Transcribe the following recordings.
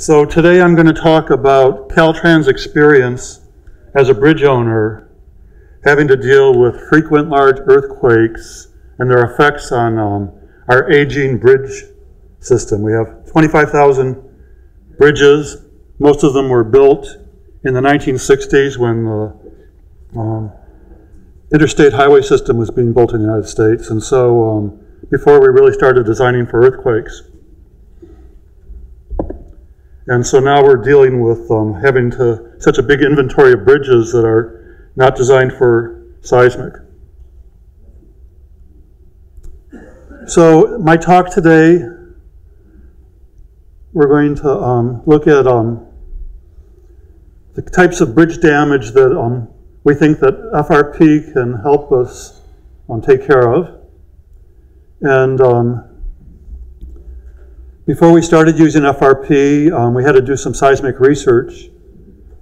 So today I'm going to talk about Caltrans' experience as a bridge owner having to deal with frequent large earthquakes and their effects on our aging bridge system. We have 25,000 bridges. Most of them were built in the 1960s when the interstate highway system was being built in the United States, and so before we really started designing for earthquakes. And so now we're dealing with having such a big inventory of bridges that are not designed for seismic. So my talk today, we're going to look at the types of bridge damage that we think that FRP can help us take care of. And before we started using FRP, we had to do some seismic research.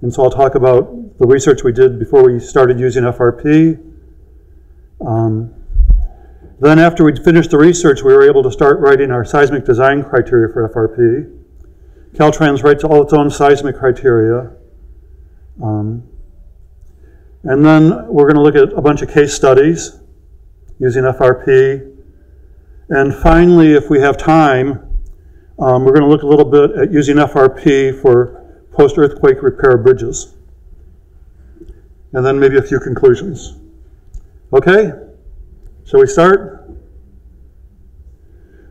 And so I'll talk about the research we did before we started using FRP. Then after we'd finished the research, we were able to start writing our seismic design criteria for FRP. Caltrans writes all its own seismic criteria. And then we're going to look at a bunch of case studies using FRP. And finally, if we have time, we're going to look a little bit at using FRP for post-earthquake repair bridges. And then maybe a few conclusions. Okay? Shall we start?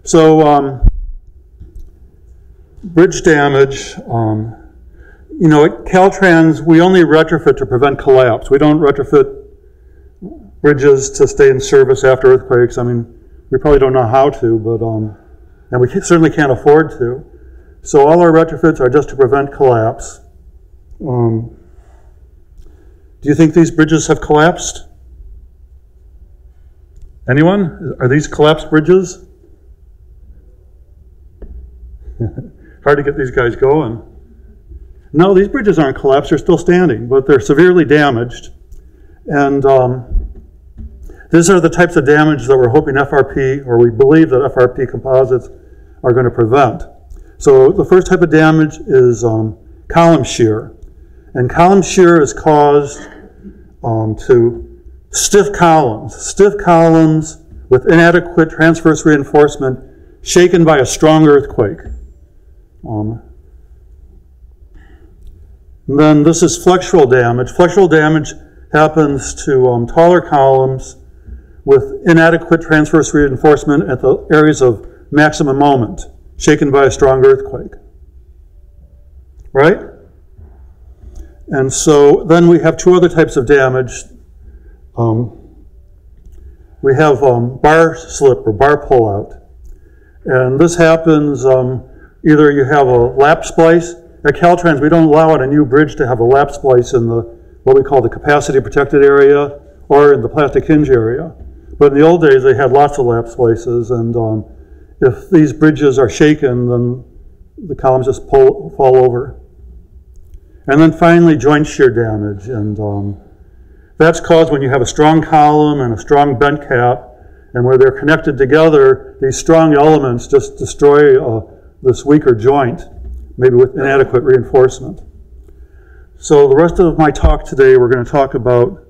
So, bridge damage. You know, at Caltrans, we only retrofit to prevent collapse. We don't retrofit bridges to stay in service after earthquakes. I mean, we probably don't know how to, but and we certainly can't afford to. So all our retrofits are just to prevent collapse. Do you think these bridges have collapsed? Anyone? Are these collapsed bridges? Hard to get these guys going. No, these bridges aren't collapsed. They're still standing, but they're severely damaged. And these are the types of damage that we're hoping FRP, or we believe that FRP composites are going to prevent. So the first type of damage is column shear. And column shear is caused to stiff columns with inadequate transverse reinforcement shaken by a strong earthquake. And then this is flexural damage. Flexural damage happens to taller columns with inadequate transverse reinforcement at the areas of maximum moment, shaken by a strong earthquake. Right? And so then we have two other types of damage. We have bar slip or bar pullout. And this happens either you have a lap splice. At Caltrans, we don't allow on a new bridge to have a lap splice in what we call the capacity protected area or in the plastic hinge area. But in the old days, they had lots of lap splices, and if these bridges are shaken, then the columns just fall over. And then finally, joint shear damage, and that's caused when you have a strong column and a strong bent cap, and where they're connected together, these strong elements just destroy this weaker joint, maybe with inadequate reinforcement. So the rest of my talk today, we're going to talk about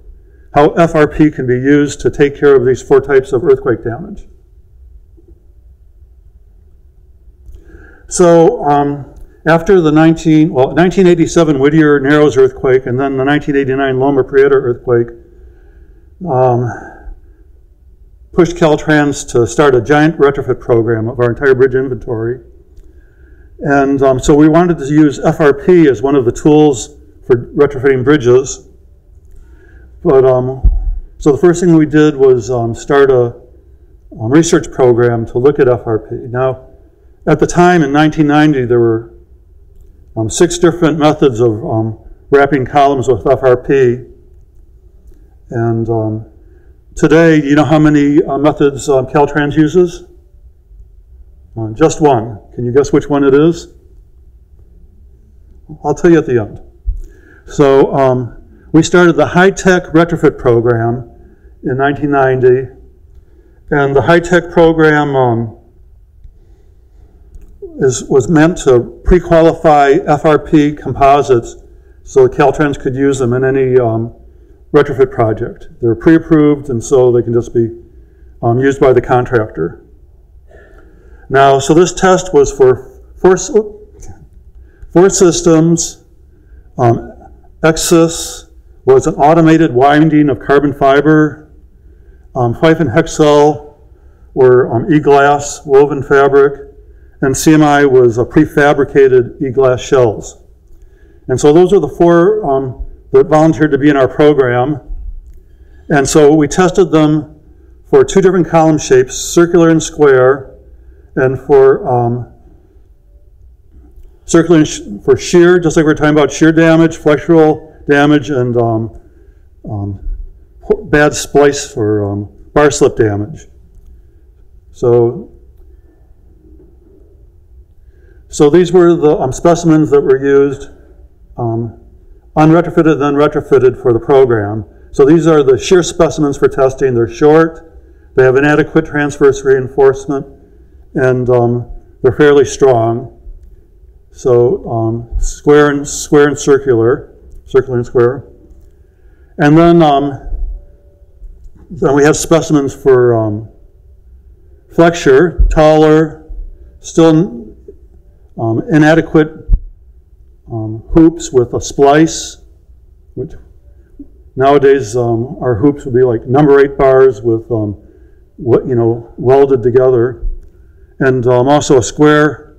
how FRP can be used to take care of these four types of earthquake damage. So after the 1987 Whittier Narrows earthquake and then the 1989 Loma Prieta earthquake pushed Caltrans to start a giant retrofit program of our entire bridge inventory. And so we wanted to use FRP as one of the tools for retrofitting bridges. But so the first thing we did was start a research program to look at FRP. Now, at the time in 1990, there were 6 different methods of wrapping columns with FRP. And today, do you know how many methods Caltrans uses? Just one. Can you guess which one it is? I'll tell you at the end. So we started the high-tech retrofit program in 1990. And the high-tech program was meant to pre-qualify FRP composites so Caltrans could use them in any retrofit project. They're pre-approved, and so they can just be used by the contractor. Now, so this test was for four systems. Exus was an automated winding of carbon fiber. Fife and Hexcel were e-glass woven fabric, and CMI was prefabricated e-glass shells. And so those are the four that volunteered to be in our program. And so we tested them for two different column shapes, circular and square, and for circular and for shear, just like we were talking about shear damage, flexural damage, and bad splice for bar slip damage. So these were the specimens that were used, unretrofitted, then retrofitted for the program. So these are the shear specimens for testing. They're short, they have inadequate transverse reinforcement, and they're fairly strong. So square and circular and square. And then we have specimens for flexure, taller, still inadequate hoops with a splice, which nowadays our hoops would be like number 8 bars with welded together, and also a square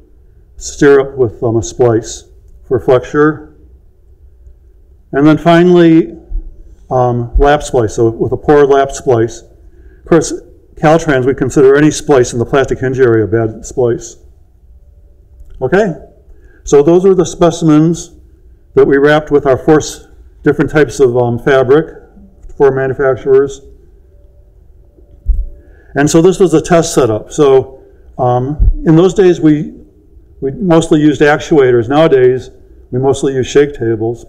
stirrup with a splice for flexure. And then finally, lap splice, so with a poor lap splice. Of course, Caltrans, we consider any splice in the plastic hinge area a bad splice. Okay, so those are the specimens that we wrapped with our 4 different types of fabric, 4 manufacturers. And so this was a test setup. So in those days, we mostly used actuators. Nowadays, we mostly use shake tables.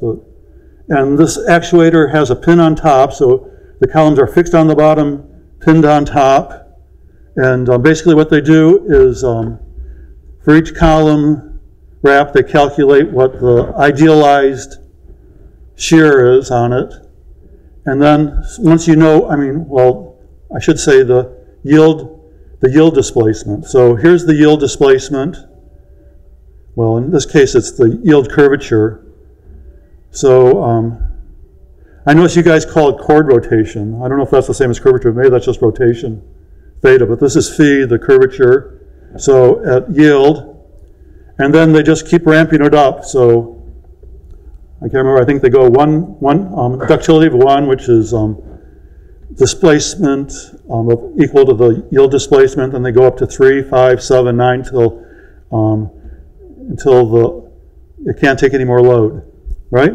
And this actuator has a pin on top, so the columns are fixed on the bottom, pinned on top. And basically what they do is for each column wrap, they calculate what the idealized shear is on it. And then once you know, I should say the yield displacement. So here's the yield displacement. Well, in this case, it's the yield curvature. So I notice you guys call it chord rotation. I don't know if that's the same as curvature. Maybe that's just rotation, theta. But this is phi, the curvature. So at yield. And then they just keep ramping it up. So I can't remember. I think they go ductility of 1, which is displacement equal to the yield displacement. And they go up to 3, 5, 7, 9 until it can't take any more load, right?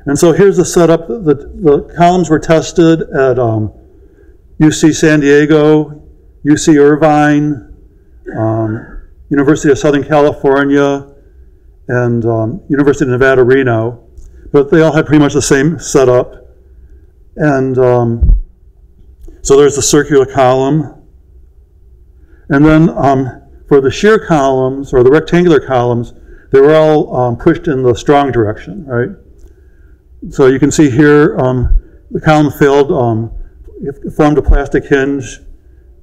And so here's the setup. The columns were tested at UC San Diego, UC Irvine, University of Southern California, and University of Nevada, Reno. But they all had pretty much the same setup. And so there's the circular column. And then for the shear columns, or the rectangular columns, they were all pushed in the strong direction, right? So you can see here, the column failed, it formed a plastic hinge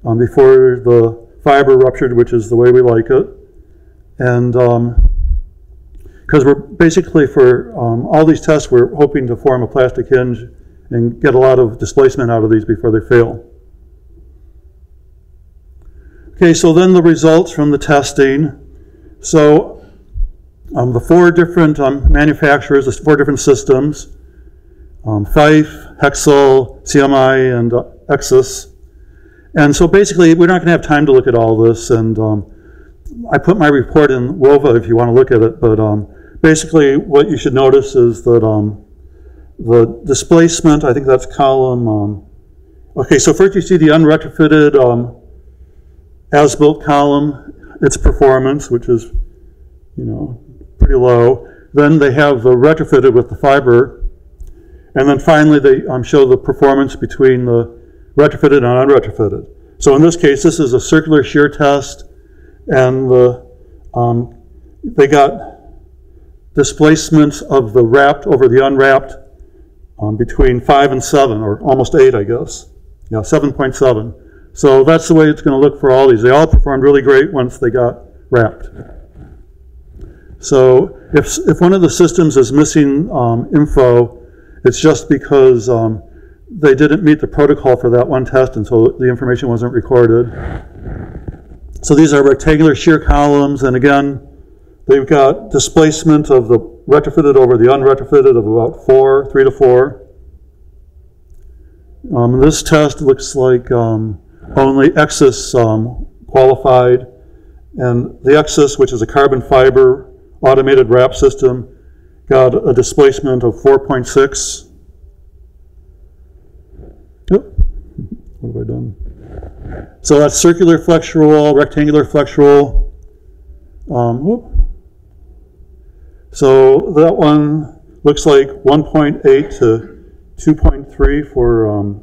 before the fiber ruptured, which is the way we like it. And because we're basically, for all these tests, we're hoping to form a plastic hinge and get a lot of displacement out of these before they fail. Okay, so then the results from the testing. So the 4 different manufacturers, the 4 different systems, Fife, Hexcel, CMI, and Exus. And so basically, we're not going to have time to look at all this, and I put my report in WOVA if you want to look at it, but basically what you should notice is that the displacement, I think that's column, okay, so first you see the unretrofitted as-built column, its performance, which is, pretty low. Then they have the retrofitted with the fiber, and then finally they show the performance between the retrofitted and unretrofitted. So in this case, this is a circular shear test, and they got displacements of the wrapped over the unwrapped between 5 and 7, or almost 8, I guess. Yeah, 7.7. So that's the way it's going to look for all these. They all performed really great once they got wrapped. So if one of the systems is missing info, it's just because they didn't meet the protocol for that one test, and so the information wasn't recorded. So these are rectangular shear columns, and again, they've got displacement of the retrofitted over the unretrofitted of about 3 to 4. This test looks like only Exus qualified, and the Exus, which is a carbon fiber automated wrap system, got a displacement of 4.6. Yep. What have I done? So that's circular flexural, rectangular flexural. So that one looks like 1.8 to 2.3 for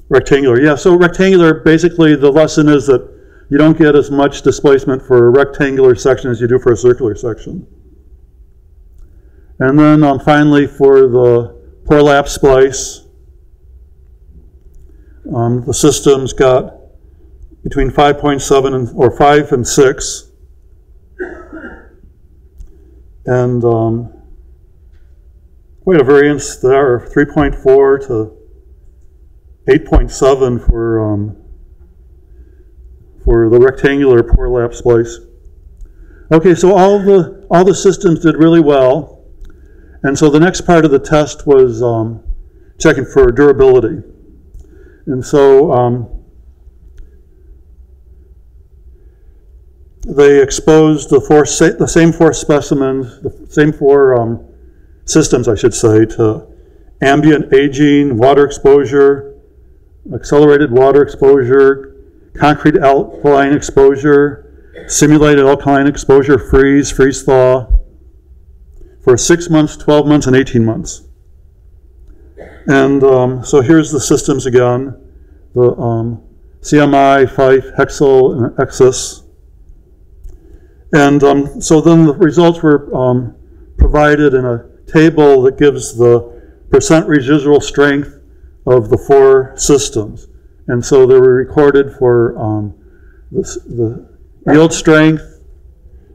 rectangular. Yeah, so rectangular, basically the lesson is that you don't get as much displacement for a rectangular section as you do for a circular section. And then finally for the pore lap splice, the system's got between 5.7 or 5 and 6. And quite a variance there, 3.4 to 8.7 for the rectangular pore lap splice. Okay, so all the systems did really well, and so the next part of the test was checking for durability. And so they exposed the same 4 specimens, the same 4 systems, I should say, to ambient aging, water exposure, accelerated water exposure, concrete alkaline exposure, simulated alkaline exposure, freeze thaw, for 6 months, 12 months, and 18 months. And so here's the systems again, the CMI, Fife, Hexel, and Exus. And so then the results were provided in a table that gives the percent residual strength of the 4 systems. And so they were recorded for the yield strength,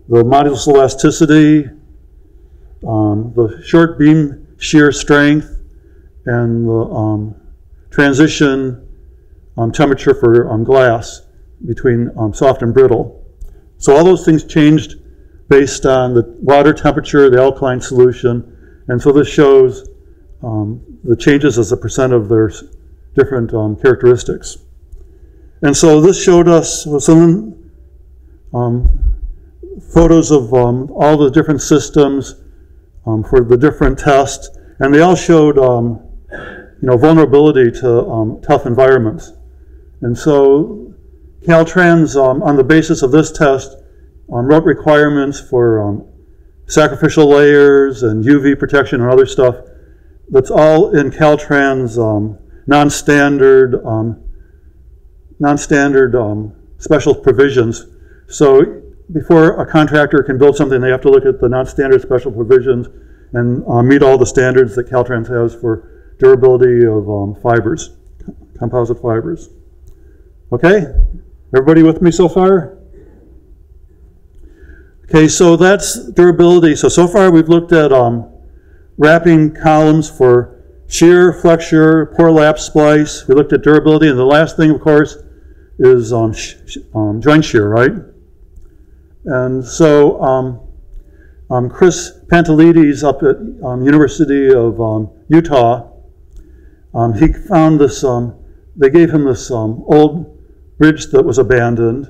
the modulus elasticity, the short beam shear strength, and the transition temperature for glass between soft and brittle. So all those things changed based on the water temperature, the alkaline solution, and so this shows the changes as a percent of their different characteristics. And so this showed us some photos of all the different systems for the different tests, and they all showed vulnerability to tough environments. And so Caltrans, on the basis of this test, wrote requirements for sacrificial layers and UV protection and other stuff. That's all in Caltrans non-standard special provisions. So before a contractor can build something, they have to look at the non-standard special provisions and meet all the standards that Caltrans has for durability of fibers, composite fibers. Okay, everybody with me so far? Okay, so that's durability. So far we've looked at wrapping columns for shear, flexure, pore lap splice. We looked at durability, and the last thing, of course, is joint shear, right? And so Chris Pantelides up at University of Utah, he found this, they gave him this old bridge that was abandoned.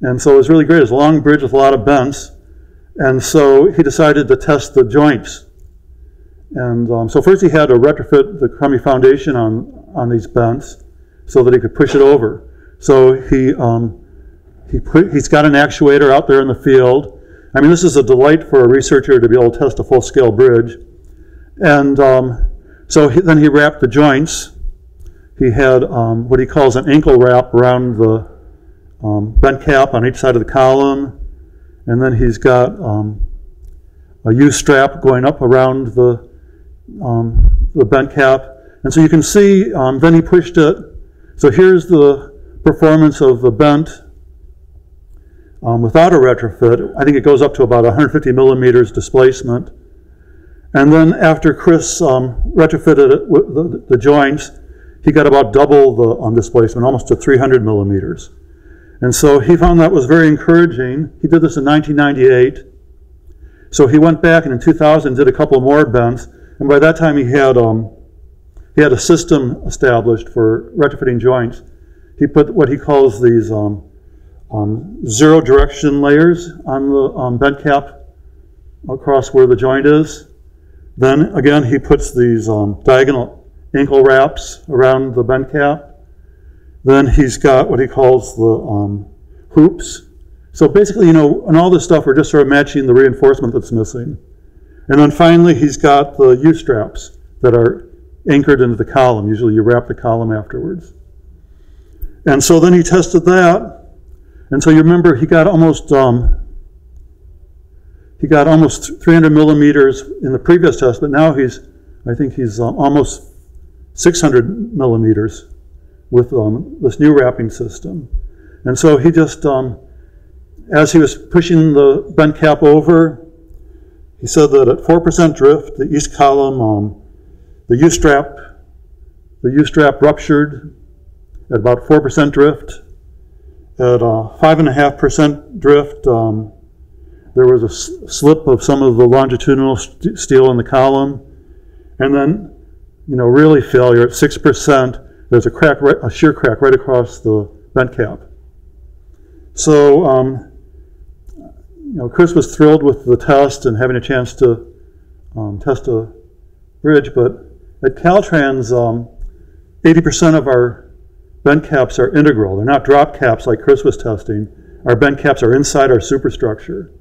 And so it was really great. It was a long bridge with a lot of bends. And so he decided to test the joints. And so first he had to retrofit the crummy foundation on these bends so that he could push it over. So he's got an actuator out there in the field. I mean, this is a delight for a researcher to be able to test a full-scale bridge. And then he wrapped the joints. He had what he calls an ankle wrap around the bent cap on each side of the column. And then he's got a U-strap going up around the bent cap. And so you can see, then he pushed it. So here's the performance of the bent without a retrofit. I think it goes up to about 150 millimeters displacement. And then after Chris retrofitted it with the joints, he got about double the displacement, almost to 300 millimeters. And so he found that was very encouraging. He did this in 1998. So he went back and in 2000 did a couple more bends. And by that time he had a system established for retrofitting joints. He put what he calls these zero direction layers on the bent cap across where the joint is. Then again he puts these diagonal ankle wraps around the bent cap. Then he's got what he calls the hoops. So basically, you know, and all this stuff, we're just sort of matching the reinforcement that's missing. And then finally, he's got the U-straps that are anchored into the column. Usually you wrap the column afterwards. And so then he tested that. And so you remember he got almost 300 millimeters in the previous test, but now I think he's almost 600 millimeters with this new wrapping system. And so he just, as he was pushing the bent cap over, he said that at 4% drift, the east column, the U-strap ruptured at about 4% drift. At 5.5% drift, there was a slip of some of the longitudinal steel in the column. And then, you know, really failure at 6%. There's a crack, a shear crack right across the bent cap. So, you know, Chris was thrilled with the test and having a chance to test a bridge, but at Caltrans, 80% of our bent caps are integral. They're not drop caps like Chris was testing. Our bent caps are inside our superstructure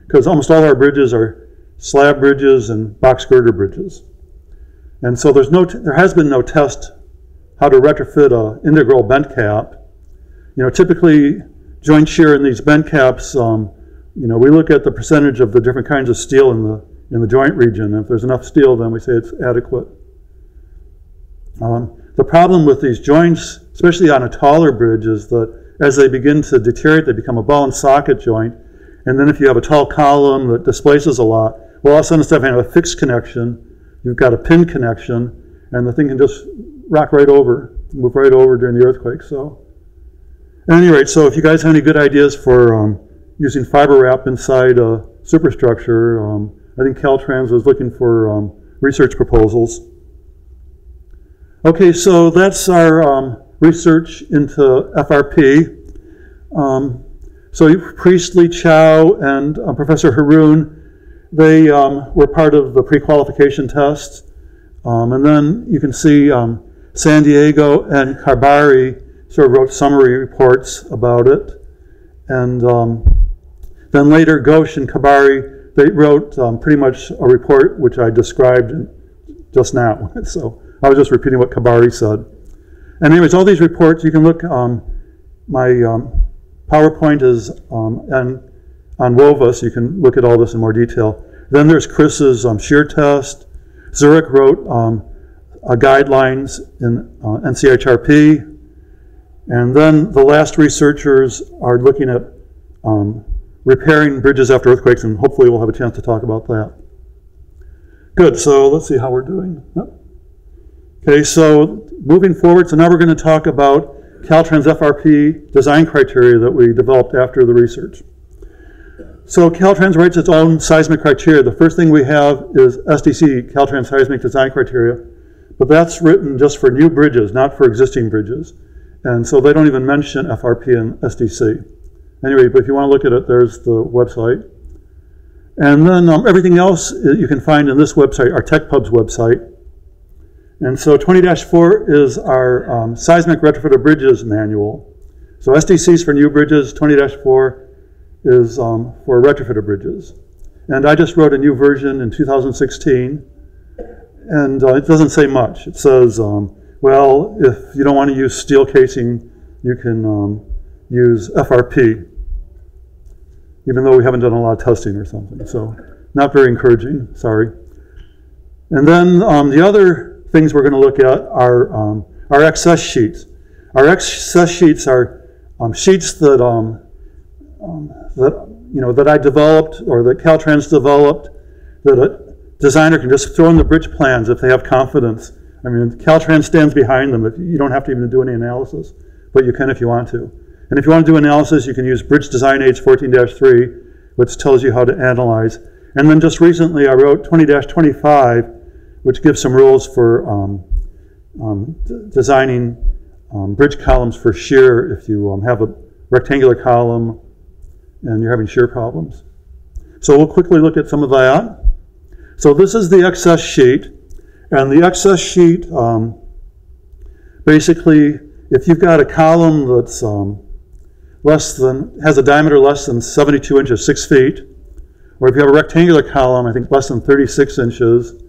because almost all our bridges are slab bridges and box girder bridges. And so there has been no test how to retrofit an integral bent cap. You know, typically joint shear in these bent caps, you know, we look at the percentage of the different kinds of steel in the joint region. And if there's enough steel, then we say it's adequate. The problem with these joints, especially on a taller bridge, is that as they begin to deteriorate, they become a ball and socket joint. And then if you have a tall column that displaces a lot, well, all of a sudden instead of having a fixed connection, you've got a pin connection, and the thing can just rock right over, move right over during the earthquake. So, at any rate, so if you guys have any good ideas for using fiber wrap inside a superstructure, I think Caltrans is looking for research proposals. Okay, so that's our research into FRP. So Priestley, Chow, and Professor Haroon, they were part of the pre-qualification test. And then you can see San Diego and Karbari sort of wrote summary reports about it. And then later Ghosh and Karbari, they wrote pretty much a report which I described just now. So I was just repeating what Karbari said. And anyways, all these reports, you can look, my PowerPoint is on WOVA, so you can look at all this in more detail. Then there's Chris's shear test. Zurich wrote guidelines in NCHRP. And then the last researchers are looking at repairing bridges after earthquakes, and hopefully we'll have a chance to talk about that. Good, so let's see how we're doing. Yep. Okay, so moving forward, so now we're going to talk about Caltrans FRP design criteria that we developed after the research. So Caltrans writes its own seismic criteria. The first thing we have is SDC, Caltrans Seismic Design Criteria, but that's written just for new bridges, not for existing bridges. And so they don't even mention FRP and SDC. Anyway, but if you want to look at it, there's the website. And then everything else you can find in this website, our TechPub's website. And so 20-4 is our Seismic Retrofit of Bridges manual. So SDC is for new bridges, 20-4 is for retrofit of bridges. And I just wrote a new version in 2016, and it doesn't say much. It says Well, if you don't want to use steel casing, you can use FRP, even though we haven't done a lot of testing or something. So not very encouraging, sorry. And then the other things we're going to look at are our excess sheets. Our excess sheets are sheets that that I developed or that Caltrans developed that a designer can just throw in the bridge plans if they have confidence. I mean, Caltrans stands behind them. You don't have to even do any analysis, but you can if you want to. And if you want to do analysis, you can use Bridge Design Aids 14-3, which tells you how to analyze. And then just recently, I wrote 20-25, which gives some rules for designing bridge columns for shear if you have a rectangular column and you're having shear problems. So we'll quickly look at some of that. So this is the excess sheet. And the excess sheet, basically, if you've got a column that's has a diameter less than 72 inches, 6 feet, or if you have a rectangular column, I think less than 36 inches,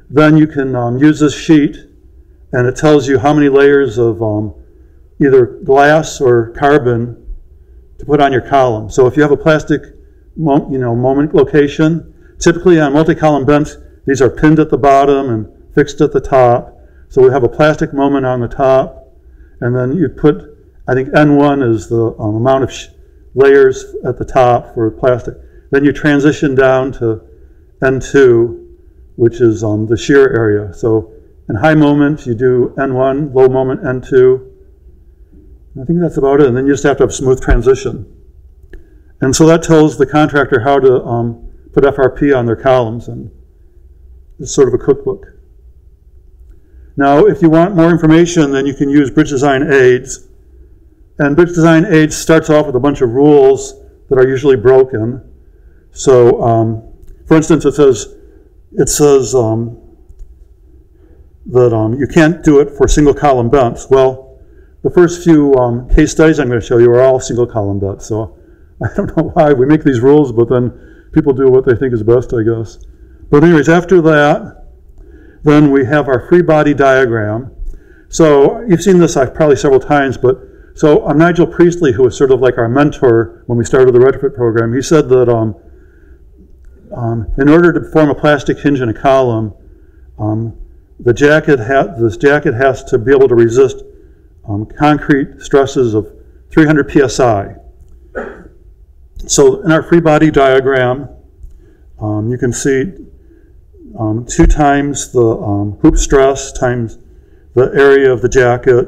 then you can use this sheet, and it tells you how many layers of either glass or carbon to put on your column. So if you have a plastic moment location, typically on multi-column bents, these are pinned at the bottom and fixed at the top. So we have a plastic moment on the top, and then you put, I think N1 is the amount of layers at the top for plastic. Then you transition down to N2, which is the shear area. So in high moment, you do N1, low moment N2. I think that's about it, and then you just have to have smooth transition. And so that tells the contractor how to put FRP on their columns, and it's sort of a cookbook. Now, if you want more information, then you can use Bridge Design Aids. And Bridge Design Aids starts off with a bunch of rules that are usually broken. So, for instance, it says that you can't do it for single column bents. Well, the first few case studies I'm going to show you are all single column bents. So I don't know why we make these rules, but then people do what they think is best, I guess. But anyways, after that, then we have our free body diagram. So you've seen this probably several times, but so Nigel Priestley, who was sort of like our mentor when we started the retrofit program, he said that in order to form a plastic hinge in a column, this jacket has to be able to resist concrete stresses of 300 psi. So in our free body diagram, you can see 2 times the hoop stress times the area of the jacket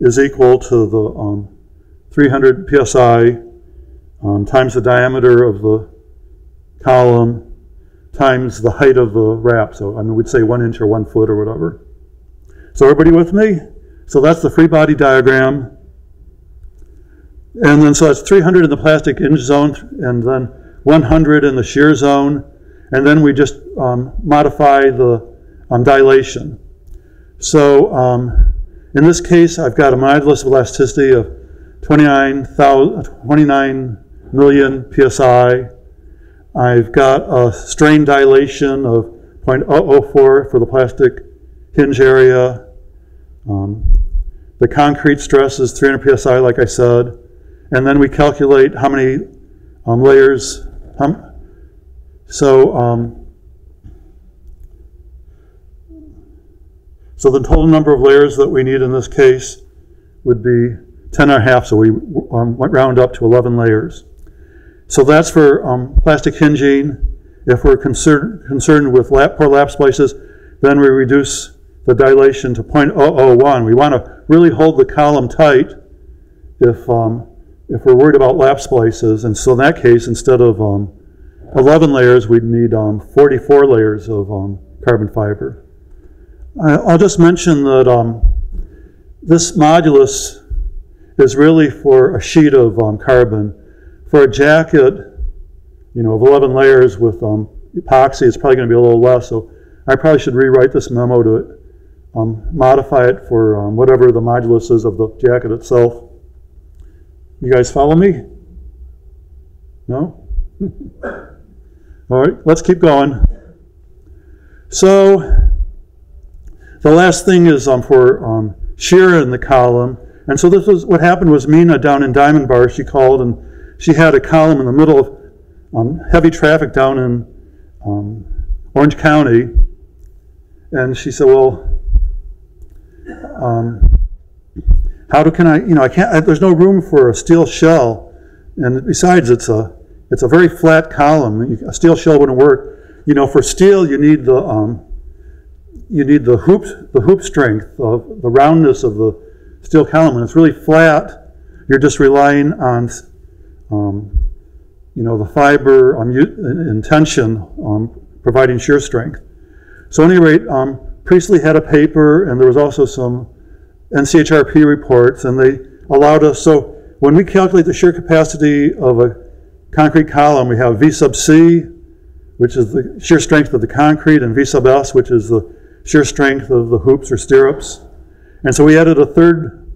is equal to the 300 psi times the diameter of the column times the height of the wrap. So I mean, we'd say 1 inch or 1 foot or whatever. So everybody with me? So that's the free body diagram. And then so that's 300 in the plastic hinge zone and then 100 in the shear zone. And then we just modify the dilation. So in this case, I've got a modulus of elasticity of 29 million psi. I've got a strain dilation of 0.004 for the plastic hinge area. The concrete stress is 300 psi, like I said. And then we calculate how many layers. So the total number of layers that we need in this case would be 10.5, so we round up to 11 layers. So that's for plastic hinging. If we're concerned with poor lap splices, then we reduce the dilation to 0.001. We want to really hold the column tight if we're worried about lap splices. And so in that case, instead of 11 layers, we'd need 44 layers of carbon fiber. I'll just mention that this modulus is really for a sheet of carbon. For a jacket, of 11 layers with epoxy, it's probably going to be a little less. So I probably should rewrite this memo to modify it for whatever the modulus is of the jacket itself. You guys follow me? No? All right, let's keep going. So the last thing is for shear in the column. And so this was what happened was Mina down in Diamond Bar, she called and she had a column in the middle of heavy traffic down in Orange County. And she said, well, can I can't, there's no room for a steel shell. And besides, it's a very flat column. A steel shell wouldn't work. For steel, you need the hoop strength of the roundness of the steel column. When it's really flat, you're just relying on, the fiber in tension providing shear strength. So at any rate, Priestley had a paper, and there was also some NCHRP reports, and they allowed us, so when we calculate the shear capacity of a concrete column, we have V sub C, which is the shear strength of the concrete, and V sub S, which is the shear strength of the hoops or stirrups. And so we added a third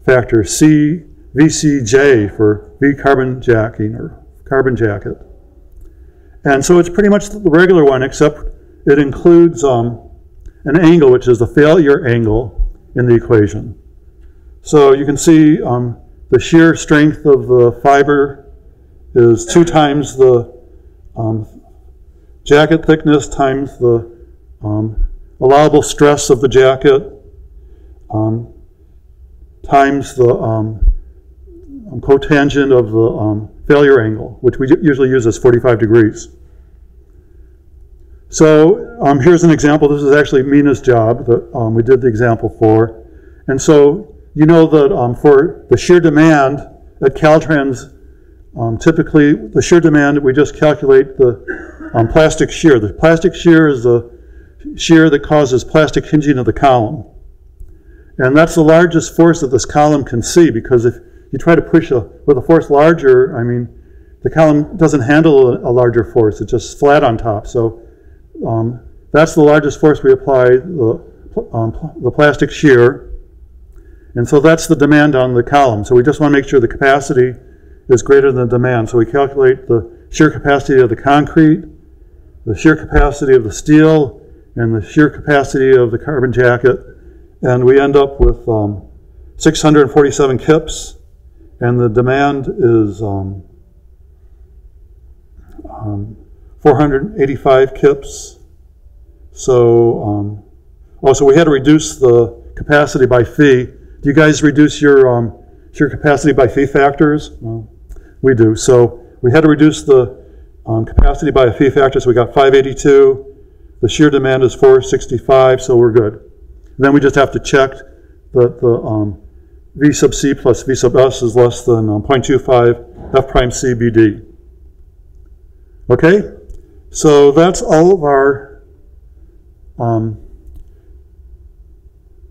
factor, VCJ, for V carbon jacking or carbon jacket. And so it's pretty much the regular one, except it includes an angle, which is the failure angle in the equation. So you can see the shear strength of the fiber is 2 times the jacket thickness times the allowable stress of the jacket times the cotangent of the failure angle, which we usually use as 45 degrees. So here's an example. This is actually Mina's job that we did the example for. And so you know that for the shear demand at Caltrans, typically the shear demand, we just calculate the plastic shear. The plastic shear is the shear that causes plastic hinging of the column. And that's the largest force that this column can see, because if you try to push with a force larger, the column doesn't handle a larger force. It's just flat on top. So that's the largest force we apply, the plastic shear. And so that's the demand on the column. So we just want to make sure the capacity is greater than the demand. So we calculate the shear capacity of the concrete, the shear capacity of the steel, and the shear capacity of the carbon jacket. And we end up with 647 kips. And the demand is 485 kips. So, so we had to reduce the capacity by phi. Do you guys reduce your capacity by phi factors? Well, we do. So we had to reduce the capacity by a phi factor, so we got 582. The shear demand is 465, so we're good. And then we just have to check that the V sub C plus V sub S is less than 0.25 F prime C BD. Okay, so that's all of our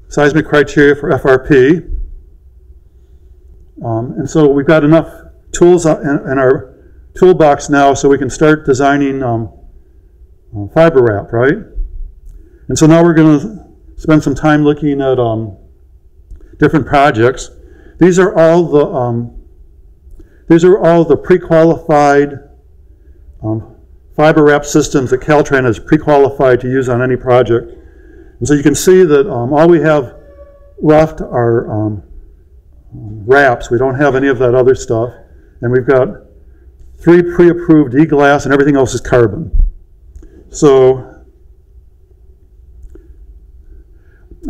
seismic criteria for FRP. And so we've got enough tools in our toolbox now so we can start designing fiber wrap, right? And so now we're going to spend some time looking at different projects. These are all the pre-qualified fiber wrap systems that Caltrans has pre-qualified to use on any project. And so you can see that all we have left are wraps. We don't have any of that other stuff. And we've got 3 pre-approved E-glass, and everything else is carbon. So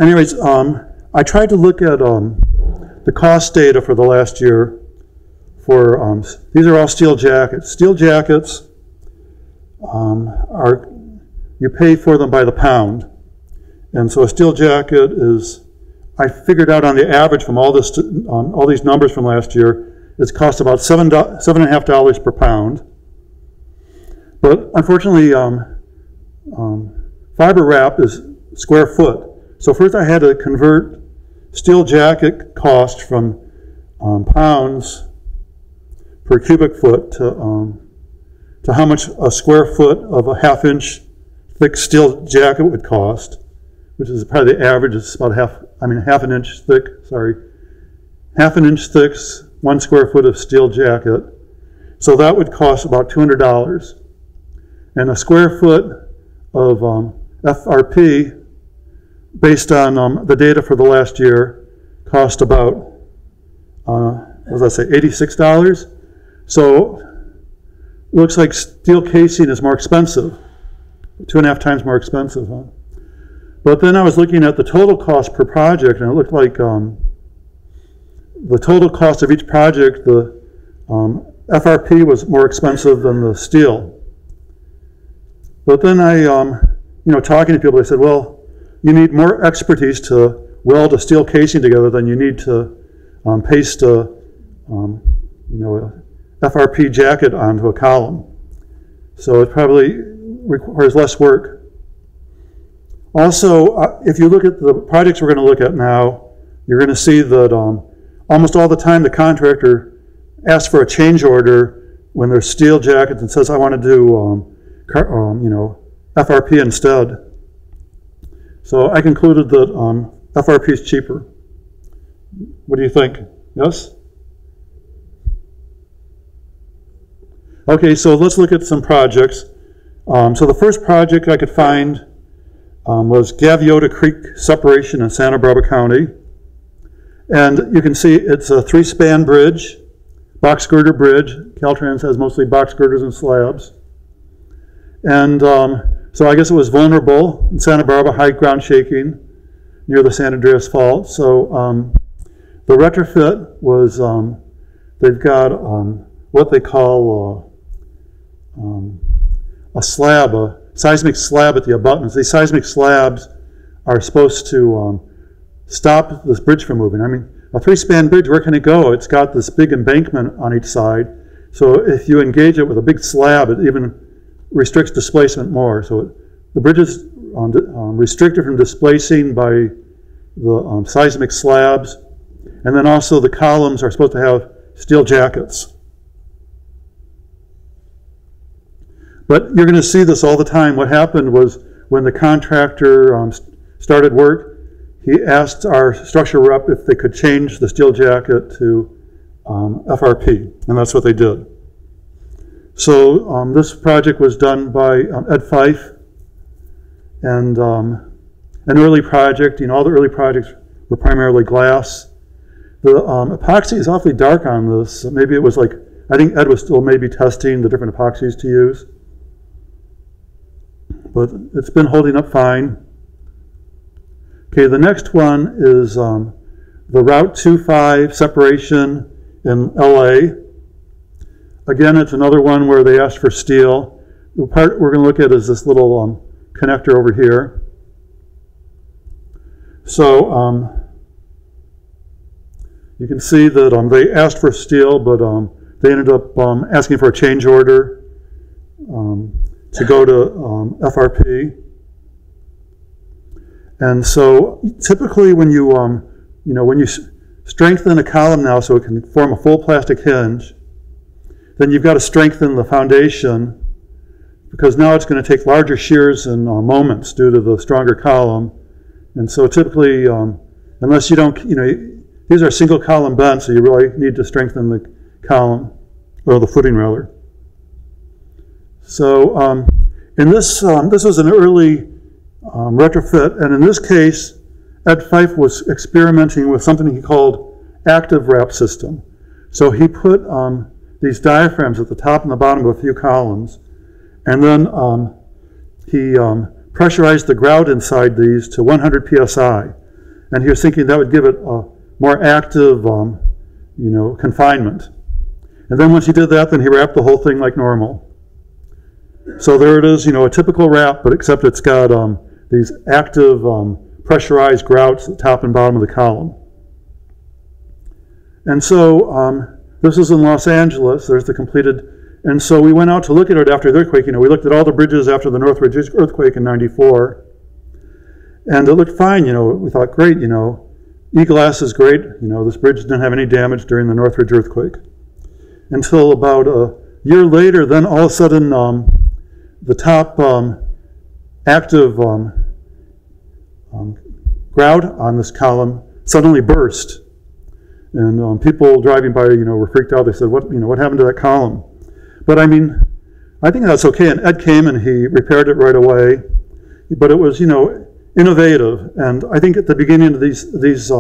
anyways, I tried to look at the cost data for the last year for, these are all steel jackets. Steel jackets you pay for them by the pound. And so a steel jacket is, I figured out on the average from all these numbers from last year, it's cost about $7.50 per pound. But unfortunately, fiber wrap is square foot. So first I had to convert steel jacket cost from pounds per cubic foot to how much a square foot of a half-inch thick steel jacket would cost, which is probably the average. It's about half an inch thick, sorry. Half an inch thick, 1 square foot of steel jacket. So that would cost about $200. And a square foot of FRP based on the data for the last year, cost about, what did I say, $86. So it looks like steel casing is more expensive, 2.5 times more expensive. Huh? But then I was looking at the total cost per project, and it looked like the total cost of each project, the FRP was more expensive than the steel. But then I, talking to people, they said, well, you need more expertise to weld a steel casing together than you need to paste a FRP jacket onto a column. So it probably requires less work. Also, if you look at the projects we're going to look at now, you're going to see that almost all the time the contractor asks for a change order when there's steel jackets and says, I want to do FRP instead. So I concluded that FRP is cheaper. What do you think? Yes? Okay, so let's look at some projects. So the first project I could find was Gaviota Creek Separation in Santa Barbara County. And you can see it's a 3-span bridge, box girder bridge. Caltrans has mostly box girders and slabs. And so I guess it was vulnerable in Santa Barbara, high ground shaking near the San Andreas Fault. So the retrofit was, they've got what they call a slab, a seismic slab at the abutments. These seismic slabs are supposed to stop this bridge from moving. I mean, a 3-span bridge, where can it go? It's got this big embankment on each side. So if you engage it with a big slab, it even restricts displacement more. So the bridge is restricted from displacing by the seismic slabs. And then also the columns are supposed to have steel jackets. But you're going to see this all the time. What happened was when the contractor started work, he asked our structural rep if they could change the steel jacket to FRP, and that's what they did. So this project was done by Ed Fife, and an early project. All the early projects were primarily glass. The epoxy is awfully dark on this. Maybe it was like, I think Ed was still maybe testing the different epoxies to use. But it's been holding up fine. Okay, the next one is the Route 25 separation in LA. Again, it's another one where they asked for steel. The part we're going to look at is this little connector over here. So you can see that they asked for steel, but they ended up asking for a change order to go to FRP. And so typically when you, when you strengthen a column now so it can form a full plastic hinge, then you've got to strengthen the foundation, because now it's going to take larger shears in moments due to the stronger column. And so typically, unless you don't, these are single column bends, so you really need to strengthen the column, or the footing rather. So in this, this was an early retrofit, and in this case, Ed Fife was experimenting with something he called active wrap system. So he put these diaphragms at the top and the bottom of a few columns, and then he pressurized the grout inside these to 100 psi, and he was thinking that would give it a more active, confinement. And then once he did that, then he wrapped the whole thing like normal. So there it is, a typical wrap, but except it's got these active pressurized grouts at the top and bottom of the column. And so this is in Los Angeles. There's the completed. And so we went out to look at it after the earthquake. We looked at all the bridges after the Northridge earthquake in '94. And it looked fine. We thought, great, E-glass is great. This bridge didn't have any damage during the Northridge earthquake. Until about a year later, then all of a sudden, the top active grout on this column suddenly burst. And people driving by, were freaked out. They said, what happened to that column? But I think that's okay. And Ed came and he repaired it right away. But it was, innovative. And I think at the beginning of these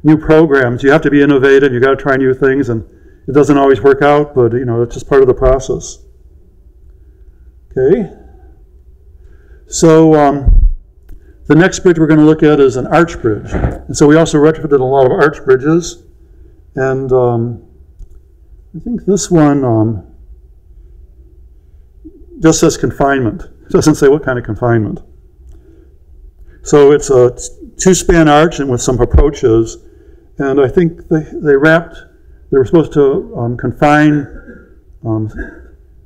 new programs, you have to be innovative. You got to try new things, and it doesn't always work out, but it's just part of the process. Okay. So the next bridge we're going to look at is an arch bridge. And so we also retrofitted a lot of arch bridges. And I think this one just says confinement. It doesn't say what kind of confinement. So it's a two-span arch and with some approaches. And I think they were supposed to confine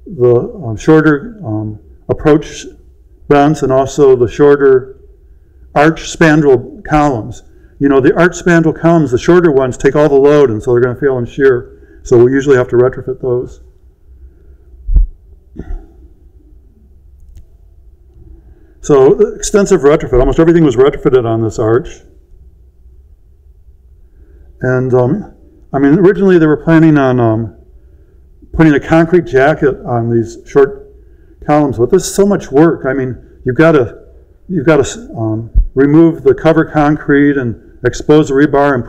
the shorter approach vents and also the shorter arch spandrel columns. The arch spandrel columns, the shorter ones, take all the load, and so they're going to fail in shear. So we usually have to retrofit those. So extensive retrofit. Almost everything was retrofitted on this arch. And originally they were planning on putting a concrete jacket on these short columns, but this is so much work. You've got to remove the cover concrete and expose the rebar, and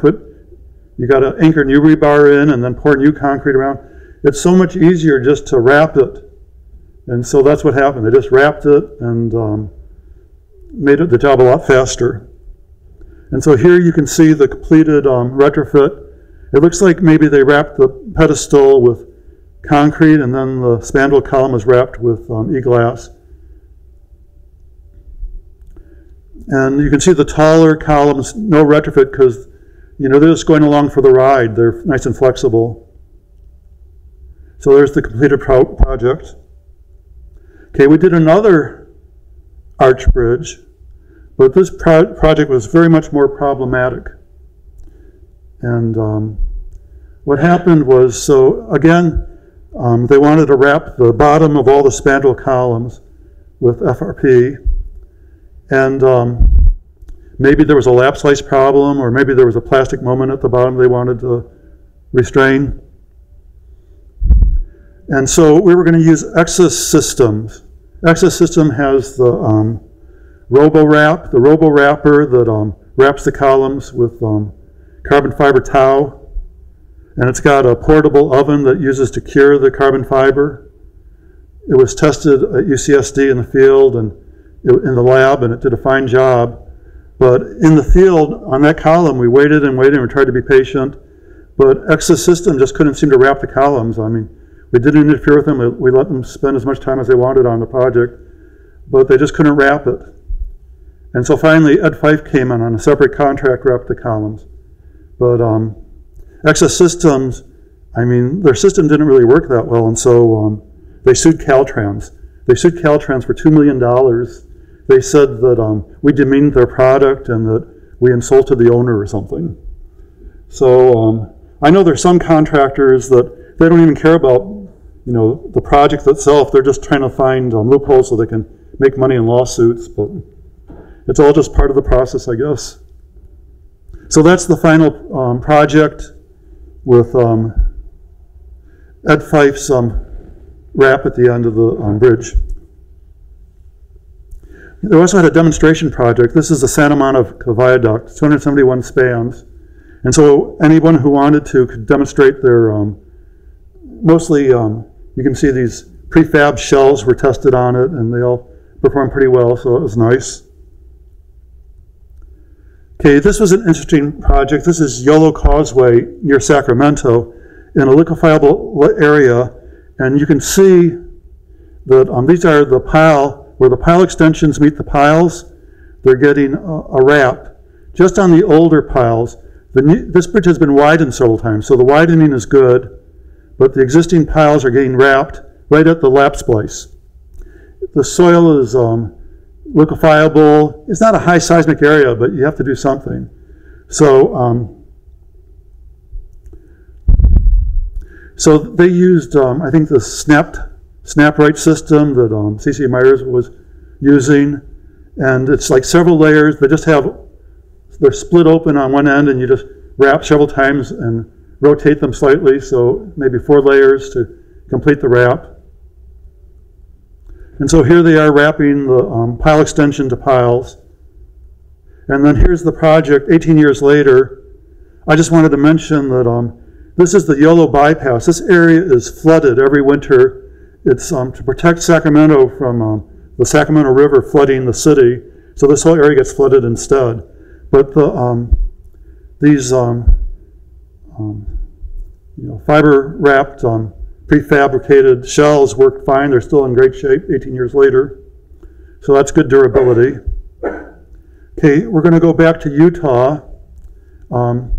you got to anchor new rebar in and then pour new concrete around. It's so much easier just to wrap it, and so that's what happened. They just wrapped it and made the job a lot faster. And so here you can see the completed retrofit. It looks like maybe they wrapped the pedestal with concrete, and then the spandrel column was wrapped with e-glass. And you can see the taller columns, no retrofit, because they're just going along for the ride. They're nice and flexible. So there's the completed project. Okay, we did another arch bridge, but this project was very much more problematic. And what happened was, so again, they wanted to wrap the bottom of all the spandrel columns with FRP. And maybe there was a lap slice problem, or maybe there was a plastic moment at the bottom they wanted to restrain. And so we were going to use Exus Systems. Exus System has the RoboWrap, the Robo Wrapper that wraps the columns with carbon fiber tow. And it's got a portable oven that uses to cure the carbon fiber. It was tested at UCSD in the field and in the lab, and it did a fine job. But in the field, on that column, we waited and waited and we tried to be patient. But Exus System just couldn't seem to wrap the columns. We didn't interfere with them. We let them spend as much time as they wanted on the project, but they just couldn't wrap it. And so finally, Ed Fife came in on a separate contract, wrapped the columns. But Exus Systems, their system didn't really work that well, and so they sued Caltrans. They sued Caltrans for $2 million. They said that we demeaned their product and that we insulted the owner or something. So I know there's some contractors that they don't even care about the project itself. They're just trying to find loopholes so they can make money in lawsuits, but it's all just part of the process, I guess. So that's the final project with Ed Fife's wrap at the end of the bridge. They also had a demonstration project. This is the Santa Monica Viaduct, 271 spans. And so anyone who wanted to could demonstrate their, mostly you can see these prefab shells were tested on it, and they all performed pretty well, so it was nice. Okay, this was an interesting project. This is Yolo Causeway near Sacramento in a liquefiable area, and you can see that these are the pile, where the pile extensions meet the piles. They're getting a wrap. Just on the older piles, this bridge has been widened several times, so the widening is good, but the existing piles are getting wrapped right at the lap splice. The soil is liquefiable. It's not a high seismic area, but you have to do something. So, so they used, I think, the SnapRite system that C.C. Myers was using, and it's like several layers. They're split open on one end, and you just wrap several times and rotate them slightly, so maybe 4 layers to complete the wrap. And so here they are wrapping the pile extension to piles. And then here's the project 18 years later. I just wanted to mention that this is the Yolo bypass. This area is flooded every winter. It's to protect Sacramento from the Sacramento River flooding the city. So this whole area gets flooded instead. But these fiber-wrapped, prefabricated shells work fine. They're still in great shape 18 years later. So that's good durability. Okay, we're going to go back to Utah. In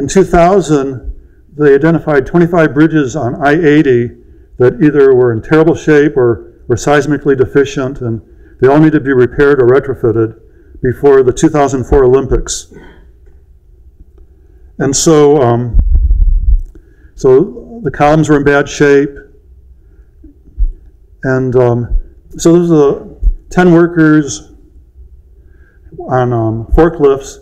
2000, they identified 25 bridges on I-80 that either were in terrible shape or were seismically deficient, and they all need to be repaired or retrofitted before the 2004 Olympics. And so, so the columns were in bad shape, and so there's 10 workers on forklifts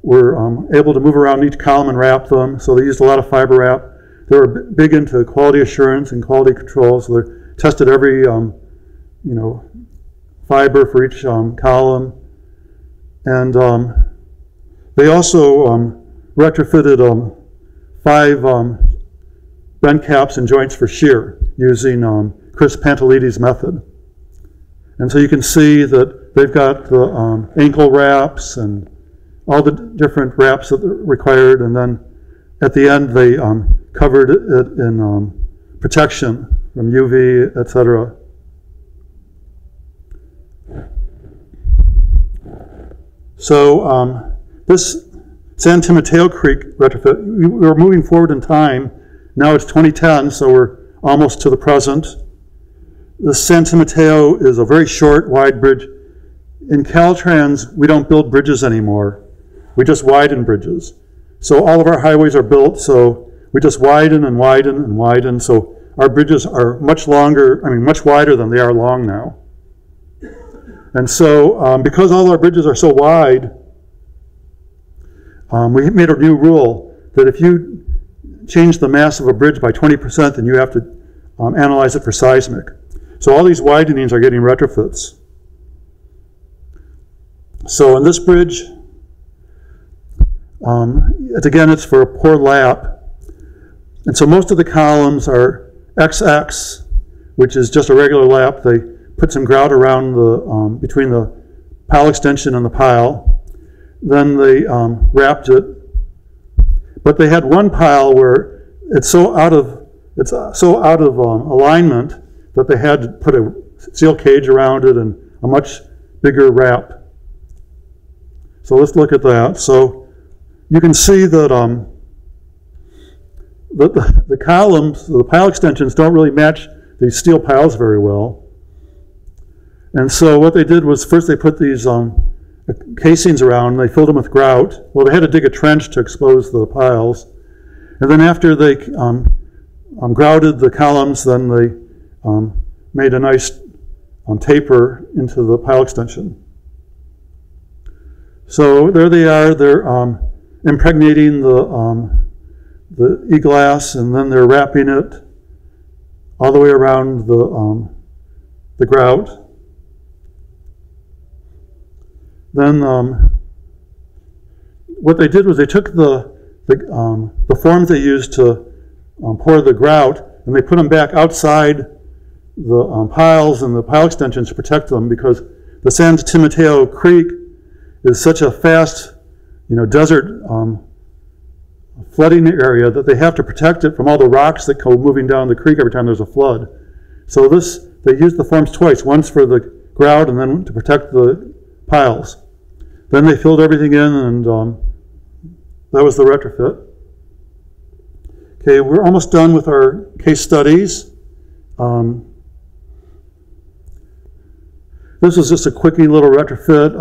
were able to move around each column and wrap them. So they used a lot of fiber wrap. They were big into quality assurance and quality control, so they tested every fiber for each column. And they also retrofitted 5 bend caps and joints for shear using Chris Pantelides' method. And so you can see that they've got the ankle wraps and all the different wraps that are required, and then at the end they covered it in protection from UV, etc. So this San Timoteo Creek retrofit, we were moving forward in time. Now it's 2010, so we're almost to the present. The San Timoteo is a very short, wide bridge. In Caltrans, we don't build bridges anymore. We just widen bridges. So all of our highways are built, so we just widen and widen and widen. So our bridges are much longer, much wider than they are long now. And so because all our bridges are so wide, we made a new rule that if you change the mass of a bridge by 20%, then you have to analyze it for seismic. So all these widenings are getting retrofits. So in this bridge, it's for a pour lap. And so most of the columns are XX, which is just a regular lap. They put some grout around the between the pile extension and the pile. Then they wrapped it. But they had one pile where it's so out of alignment that they had to put a steel cage around it and a much bigger wrap. So let's look at that. So you can see that the columns, the pile extensions don't really match these steel piles very well. And so what they did was first they put these casings around, and they filled them with grout. Well, they had to dig a trench to expose the piles. And then after they grouted the columns, then they made a nice taper into the pile extension. So there they are. They're impregnating the e-glass, and then they're wrapping it all the way around the grout. Then what they did was they took the forms they used to pour the grout, and they put them back outside the piles and the pile extensions to protect them, because the San Timoteo Creek is such a fast, desert flooding area that they have to protect it from all the rocks that go moving down the creek every time there's a flood. So they used the forms twice, once for the grout and then to protect the piles. Then they filled everything in, and that was the retrofit. Okay, we're almost done with our case studies. This is just a quickie little retrofit.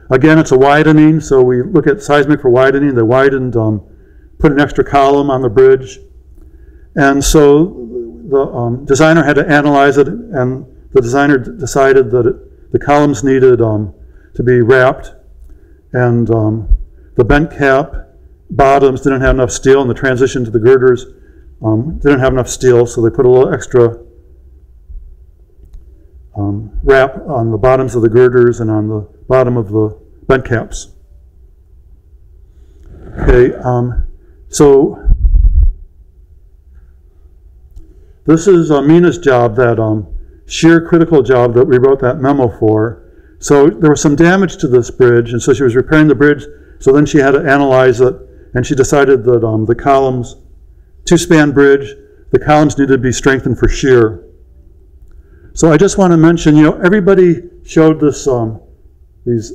Again, it's a widening, so we look at seismic for widening. They widened, put an extra column on the bridge. And so the designer had to analyze it, and the designer decided that the columns needed to be wrapped, and the bent cap bottoms didn't have enough steel, and the transition to the girders didn't have enough steel, so they put a little extra wrap on the bottoms of the girders and on the bottom of the bent caps. Okay, so this is Mina's job, that shear critical job that we wrote that memo for. So there was some damage to this bridge, and so she was repairing the bridge, so then she had to analyze it, and she decided that the columns, two-span bridge, the columns needed to be strengthened for shear. So I just want to mention, everybody showed this, these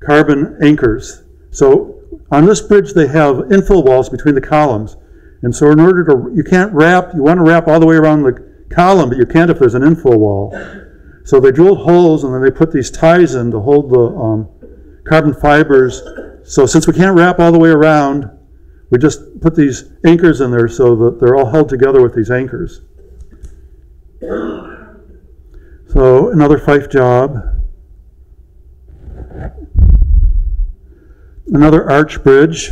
carbon anchors. So on this bridge they have infill walls between the columns. And so in order to, you want to wrap all the way around the column, but you can't if there's an infill wall. So they drilled holes and then they put these ties in to hold the carbon fibers. So since we can't wrap all the way around, we just put these anchors in there so that they're all held together with these anchors. So another Fife job. Another arch bridge.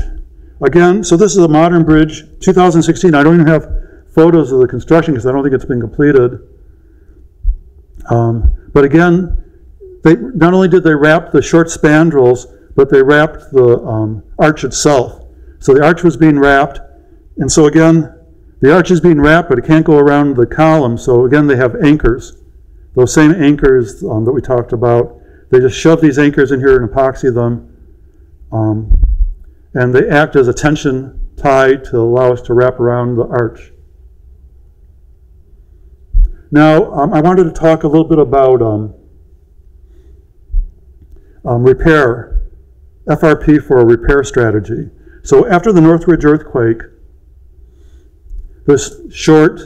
Again, so this is a modern bridge, 2016. I don't even have photos of the construction because I don't think it's been completed. But again, not only did they wrap the short spandrels, but they wrapped the arch itself. So the arch was being wrapped, and so again, the arch is being wrapped, but it can't go around the column. So again, they have anchors. Those same anchors that we talked about. They just shove these anchors in here and epoxy them. And they act as a tension tie to allow us to wrap around the arch. Now, I wanted to talk a little bit about repair, FRP for a repair strategy. So after the Northridge earthquake, this short,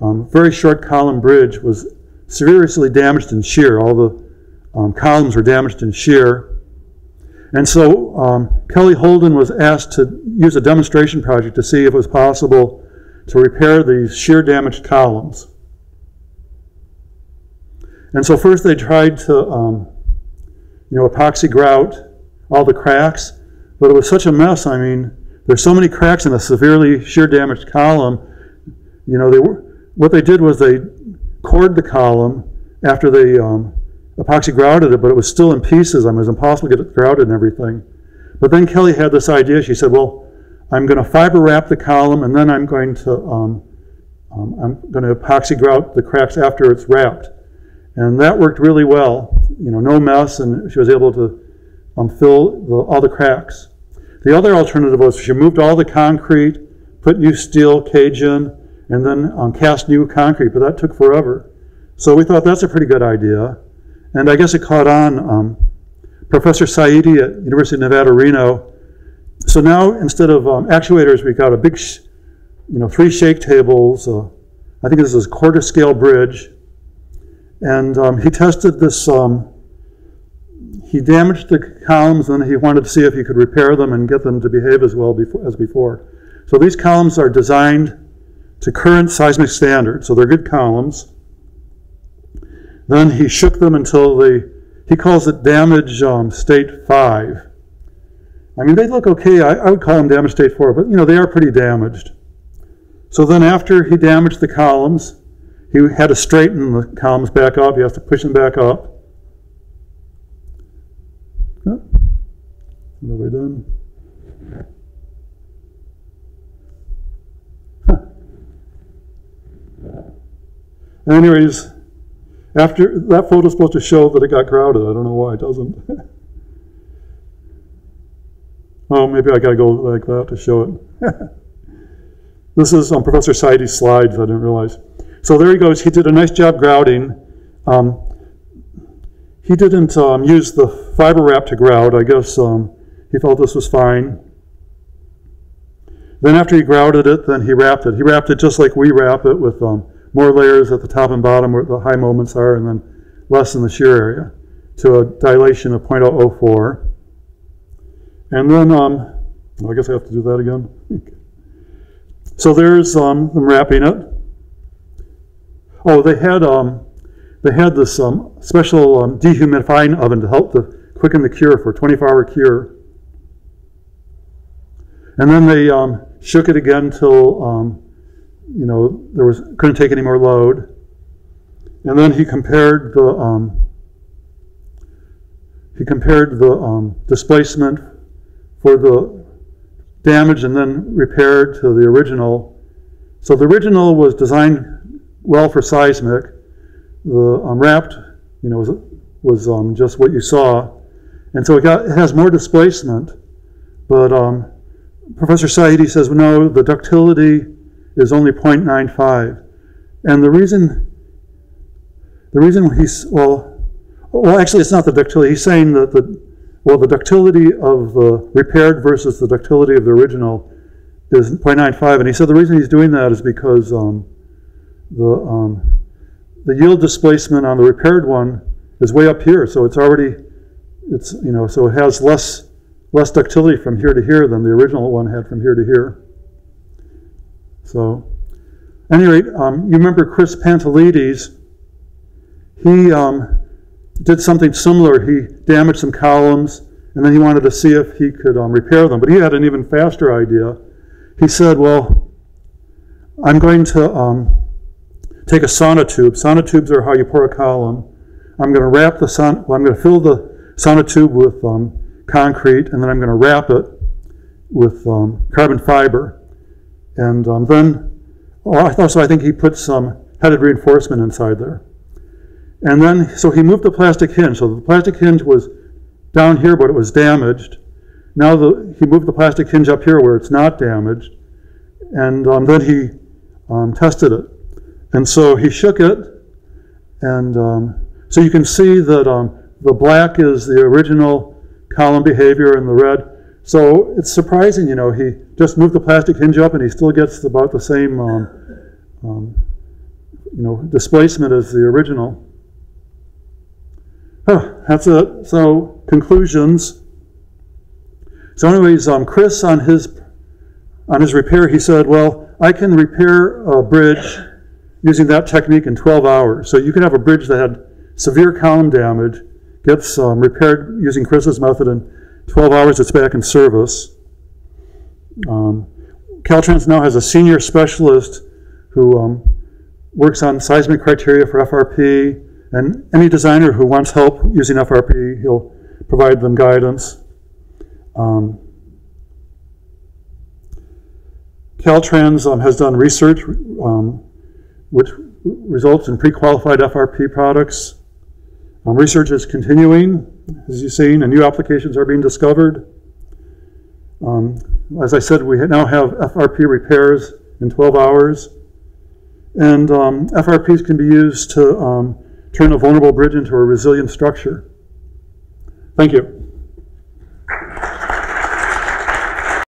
very short column bridge was seriously damaged in shear. All the columns were damaged in shear. And so Kelly Holden was asked to use a demonstration project to see if it was possible to repair these shear damaged columns. And so first they tried to epoxy grout all the cracks, but it was such a mess. I mean, there's so many cracks in a severely shear damaged column. What they did was they cored the column after they epoxy grouted it, but it was still in pieces. I mean, it was impossible to get it grouted and everything. But then Kelly had this idea. She said, well, I'm going to fiber wrap the column, and then I'm going to epoxy grout the cracks after it's wrapped. And that worked really well. No mess, and she was able to fill all the cracks. The other alternative was she moved all the concrete, put new steel cage in, and then cast new concrete, but that took forever. So we thought that's a pretty good idea. And I guess it caught on. Professor Saidi at University of Nevada, Reno. So now instead of actuators, we've got a big, 3 shake tables. I think this is a quarter scale bridge. And he tested this, he damaged the columns, and he wanted to see if he could repair them and get them to behave as well as before. So these columns are designed to current seismic standards, so they're good columns. Then he shook them until he calls it damage state 5. I mean, they look okay. I would call them damage state 4, but they are pretty damaged. So then after he damaged the columns, he had to straighten the columns back up. He has to push them back up. What have we done? Anyways, after that photo is supposed to show that it got grouted. I don't know why it doesn't. Oh, maybe I got to go like that to show it. This is Professor Saidi's slides. I didn't realize. So there he goes. He did a nice job grouting. He didn't use the fiber wrap to grout. I guess he felt this was fine. Then after he grouted it, then he wrapped it. He wrapped it just like we wrap it, with more layers at the top and bottom where the high moments are, and then less in the shear area, to a dilation of 0.004. And then, I guess I have to do that again. So there's them wrapping it. Oh, they had this special dehumidifying oven to help quicken the cure for a 24-hour cure. And then they shook it again till couldn't take any more load. And then he compared he compared the displacement for the damage and then repaired to the original. So the original was designed well for seismic. The wrapped, was just what you saw, and so it has more displacement. But Professor Saidi says, well, no, the ductility is only 0.95, and the reason he's actually it's not the ductility. He's saying that the ductility of the repaired versus the ductility of the original is 0.95, and he said the reason he's doing that is because the yield displacement on the repaired one is way up here, so so it has less ductility from here to here than the original one had from here to here. So, at any rate, you remember Chris Pantelides? He did something similar. He damaged some columns, and then he wanted to see if he could repair them. But he had an even faster idea. He said, well, I'm going to take a sonotube. Sonotubes are how you pour a column. I'm going to wrap I'm going to fill the sonotube with concrete, and then I'm going to wrap it with carbon fiber. And I think he put some headed reinforcement inside there. And then, so he moved the plastic hinge. So the plastic hinge was down here, but it was damaged. Now he moved the plastic hinge up here where it's not damaged. And then he tested it. And so he shook it, and so you can see that the black is the original column behavior and the red. So it's surprising, he just moved the plastic hinge up and he still gets about the same, displacement as the original. That's it. So conclusions. So anyways, Chris on his repair, he said, well, I can repair a bridge using that technique in 12 hours. So you can have a bridge that had severe column damage, gets repaired using Chris's method in 12 hours, it's back in service. Caltrans now has a senior specialist who works on seismic criteria for FRP, and any designer who wants help using FRP, he'll provide them guidance. Caltrans has done research which results in pre-qualified FRP products. Research is continuing, as you've seen, and new applications are being discovered. As I said, we now have FRP repairs in 12 hours. And FRPs can be used to turn a vulnerable bridge into a resilient structure. Thank you.